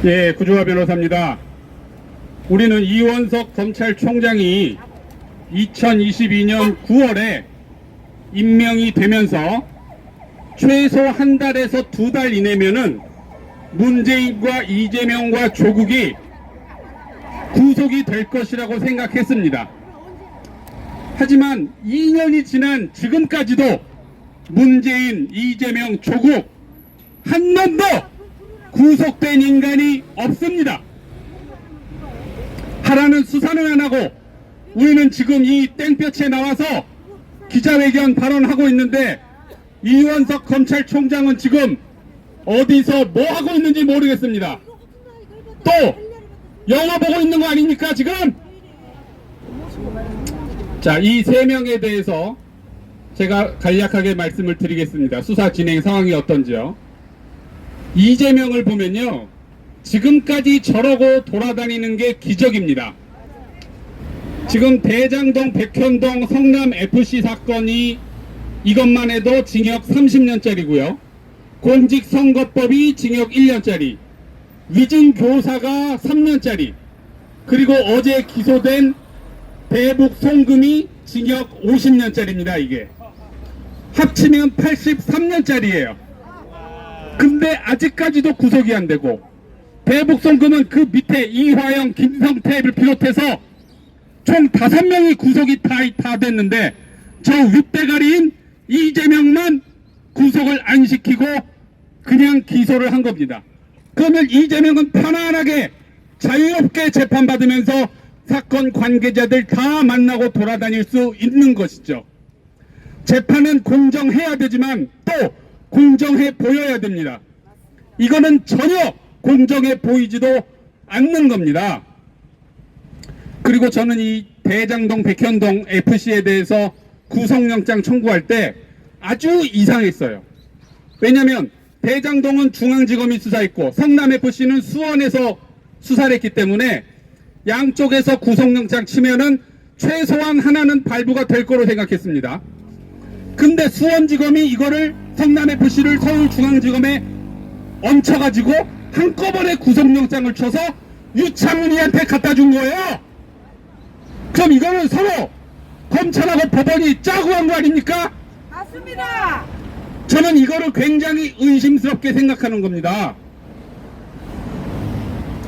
예, 구조화 변호사입니다. 우리는 이원석 검찰총장이 2022년 9월에 임명이 되면서 최소 한 달에서 두 달 이내면은 문재인과 이재명과 조국이 구속이 될 것이라고 생각했습니다. 하지만 2년이 지난 지금까지도 문재인, 이재명, 조국 한 놈도 구속된 인간이 없습니다. 하라는 수사는 안 하고 우리는 지금 이 땡볕에 나와서 기자회견 발언하고 있는데 이원석 검찰총장은 지금 어디서 뭐 하고 있는지 모르겠습니다. 또 영화 보고 있는 거 아닙니까 지금? 자, 이 세 명에 대해서 제가 간략하게 말씀을 드리겠습니다. 수사 진행 상황이 어떤지요. 이재명을 보면요, 지금까지 저러고 돌아다니는 게 기적입니다. 지금 대장동, 백현동, 성남FC 사건이 이것만 해도 징역 30년짜리고요. 공직선거법이 징역 1년짜리, 위증교사가 3년짜리, 그리고 어제 기소된 대북 송금이 징역 50년짜리입니다. 이게 합치면 83년짜리예요. 근데 아직까지도 구속이 안 되고, 대북 송금은 그 밑에 이화영, 김성태를 비롯해서 총 5명이 구속이 다 됐는데 저 윗대가리인 이재명만 구속을 안 시키고 그냥 기소를 한 겁니다. 그러면 이재명은 편안하게 자유롭게 재판받으면서 사건 관계자들 다 만나고 돌아다닐 수 있는 것이죠. 재판은 공정해야 되지만 또 공정해 보여야 됩니다. 이거는 전혀 공정해 보이지도 않는 겁니다. 그리고 저는 이 대장동, 백현동 FC에 대해서 구속영장 청구할 때 아주 이상했어요. 왜냐하면 대장동은 중앙지검이 수사했고 성남FC는 수원에서 수사를 했기 때문에 양쪽에서 구속영장 치면은 최소한 하나는 발부가 될 거로 생각했습니다. 근데 수원지검이 이거를 성남FC를 서울중앙지검에 얹혀가지고 한꺼번에 구속영장을 쳐서 유창훈이한테 갖다 준 거예요. 그럼 이거는 서로 검찰하고 법원이 짜고 한 거 아닙니까? 맞습니다. 저는 이거를 굉장히 의심스럽게 생각하는 겁니다.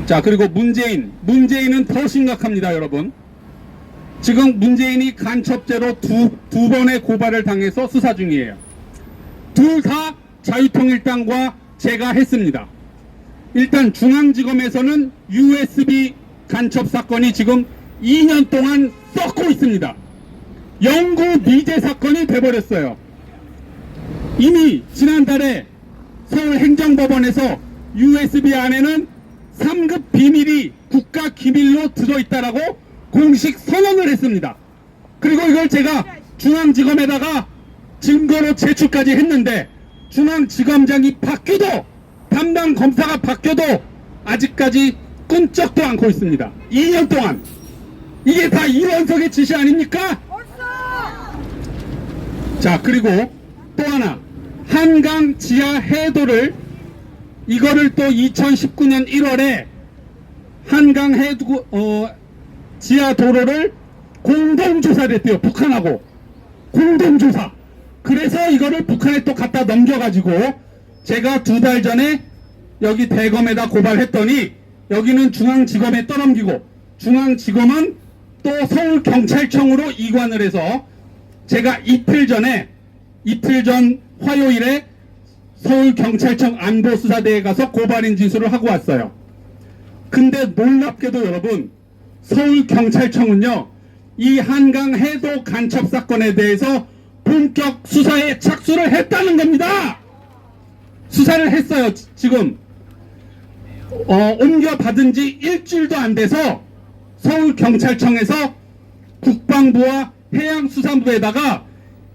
자, 그리고 문재인은 더 심각합니다, 여러분. 지금 문재인이 간첩죄로 두 번의 고발을 당해서 수사 중이에요. 둘 다 자유통일당과 제가 했습니다. 일단 중앙지검에서는 USB 간첩 사건이 지금 2년 동안 썩고 있습니다. 영구 미제 사건이 돼버렸어요. 이미 지난달에 서울행정법원에서 USB 안에는 3급 비밀이 국가기밀로 들어있다라고 공식 선언을 했습니다. 그리고 이걸 제가 중앙지검에다가 증거로 제출까지 했는데 중앙지검장이 바뀌어도, 담당 검사가 바뀌어도 아직까지 끈적도 않고 있습니다. 2년 동안. 이게 다 이원석의 지시 아닙니까? 자, 그리고 또 하나, 한강 지하 해도를, 이거를 또 2019년 1월에 한강 해도 지하 도로를 공동조사를 했대요. 북한하고 공동조사. 그래서 이거를 북한에 또 갖다 넘겨가지고 제가 2달 전에 여기 대검에다 고발했더니 여기는 중앙지검에 떠넘기고 중앙지검은 또 서울경찰청으로 이관을 해서 제가 이틀 전 화요일에 서울경찰청 안보수사대에 가서 고발인 진술을 하고 왔어요. 근데 놀랍게도 여러분, 서울경찰청은요, 이 한강 해도 간첩 사건에 대해서 본격 수사에 착수를 했다는 겁니다. 수사를 했어요. 지금 옮겨받은 지 일주일도 안 돼서 서울경찰청에서 국방부와 해양수산부에다가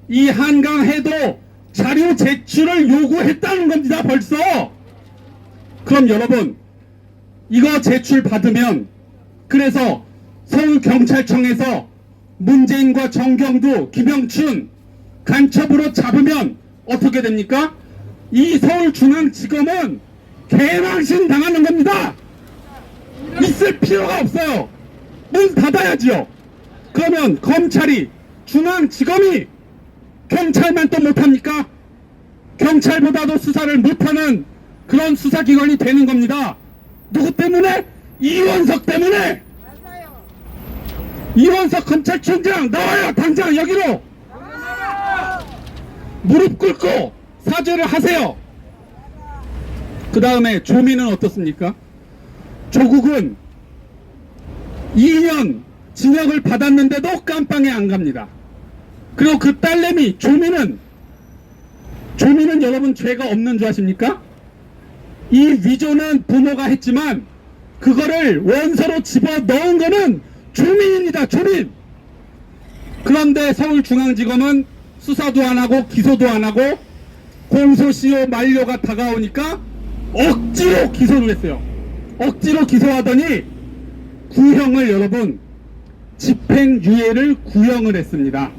이 한강 해도 자료 제출을 요구했다는 겁니다. 벌써. 그럼 여러분, 이거 제출 받으면, 그래서 서울경찰청에서 문재인과 정경두, 김영춘 간첩으로 잡으면 어떻게 됩니까? 이 서울중앙지검은 개망신 당하는 겁니다. 있을 필요가 없어요. 문 닫아야지요. 그러면 검찰이, 중앙지검이 경찰만 또 못합니까? 경찰보다도 수사를 못하는 그런 수사기관이 되는 겁니다. 누구 때문에? 이원석 때문에. 맞아요. 이원석 검찰총장 나와요. 당장 여기로 무릎 꿇고 사죄를 하세요. 그 다음에 조민은 어떻습니까? 조국은 2년 징역을 받았는데도 깜빵에 안 갑니다. 그리고 그 딸내미 조민은 여러분 죄가 없는 줄 아십니까? 이 위조는 부모가 했지만 그거를 원서로 집어넣은 거는 조민입니다. 조민. 그런데 서울중앙지검은 수사도 안 하고 기소도 안 하고 공소시효 만료가 다가오니까 억지로 기소를 했어요. 억지로 기소하더니 구형을, 여러분, 집행유예를 구형을 했습니다.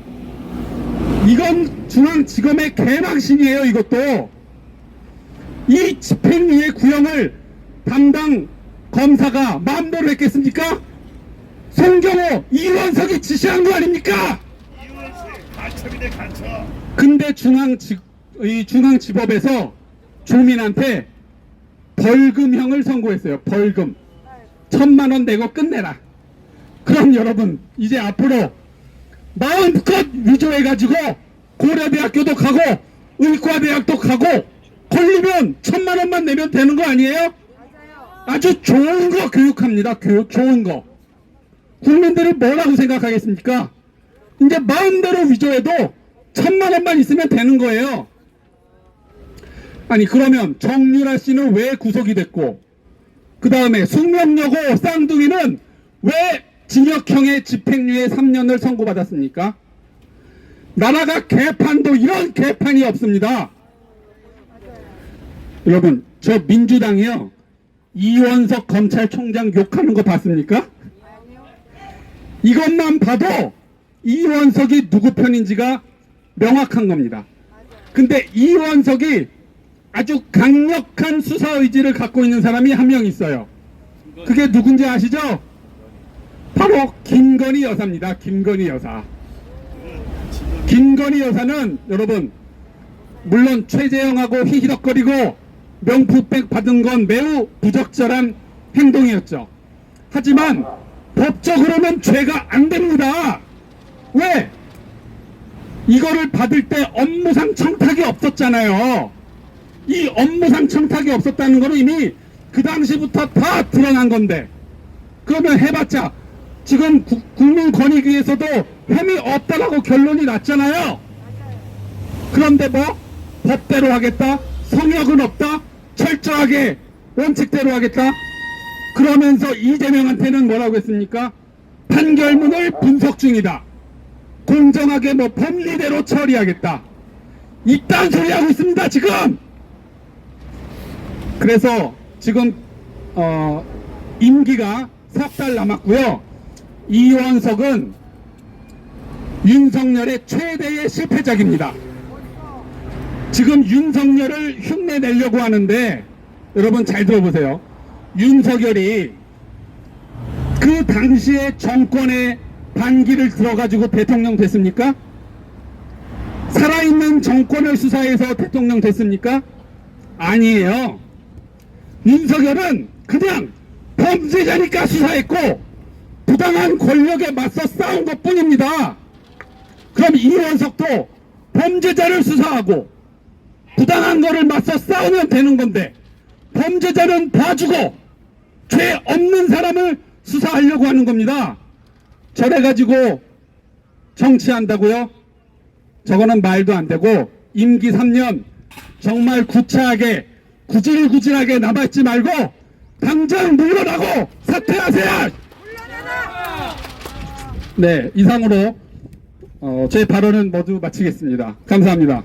이건 중앙지검의 개망신이에요. 이것도. 이 집행유예 구형을 담당 검사가 마음대로 했겠습니까? 송경호, 이원석이 지시한 거 아닙니까? 이원석 간첩이네, 간첩. 근데 중앙지법에서 조민한테 벌금형을 선고했어요. 벌금 1,000만 원 내고 끝내라. 그럼 여러분, 이제 앞으로 마음껏 위조해가지고 고려대학교도 가고 의과대학도 가고 걸리면 1,000만 원만 내면 되는 거 아니에요? 맞아요. 아주 좋은 거 교육합니다. 교육 좋은 거. 국민들은 뭐라고 생각하겠습니까? 이제 마음대로 위조해도 1,000만 원만 있으면 되는 거예요. 아니, 그러면 정유라 씨는 왜 구속이 됐고, 그 다음에 숙명여고 쌍둥이는 왜 징역형의 집행유예 3년을 선고받았습니까? 나라가 개판도 이런 개판이 없습니다. 여러분, 저 민주당이요, 이원석 검찰총장 욕하는 거 봤습니까? 이것만 봐도 이원석이 누구 편인지가 명확한 겁니다. 근데 이원석이 아주 강력한 수사 의지를 갖고 있는 사람이 한 명 있어요. 그게 누군지 아시죠? 바로 김건희 여사입니다. 김건희 여사. 김건희 여사는 여러분, 물론 최재형하고 히히덕거리고 명품백 받은 건 매우 부적절한 행동이었죠. 하지만 법적으로는 죄가 안 됩니다. 왜? 이거를 받을 때 업무상 청탁이 없었잖아요. 이 업무상 청탁이 없었다는 거는 이미 그 당시부터 다 드러난 건데, 그러면 해봤자 지금 국민권익위에서도 혐의 없다라고 결론이 났잖아요. 그런데 뭐 법대로 하겠다, 성역은 없다, 철저하게 원칙대로 하겠다, 그러면서 이재명한테는 뭐라고 했습니까? 판결문을 분석 중이다, 공정하게 뭐 법리대로 처리하겠다, 이딴 소리 하고 있습니다 지금. 그래서 지금 임기가 4달 남았고요. 이원석은 윤석열의 최대의 실패작입니다. 지금 윤석열을 흉내내려고 하는데, 여러분 잘 들어보세요. 윤석열이 그 당시에 정권의 반기를 들어가지고 대통령 됐습니까? 살아있는 정권을 수사해서 대통령 됐습니까? 아니에요. 윤석열은 그냥 범죄자니까 수사했고 부당한 권력에 맞서 싸운 것 뿐입니다. 그럼 이원석도 범죄자를 수사하고 부당한 거를 맞서 싸우면 되는 건데, 범죄자는 봐주고 죄 없는 사람을 수사하려고 하는 겁니다. 저래가지고 정치한다고요? 저거는 말도 안 되고, 임기 3년 정말 구차하게 구질구질하게 남아있지 말고 당장 물러나고 사퇴하세요. 네, 이상으로 제 발언은 모두 마치겠습니다. 감사합니다.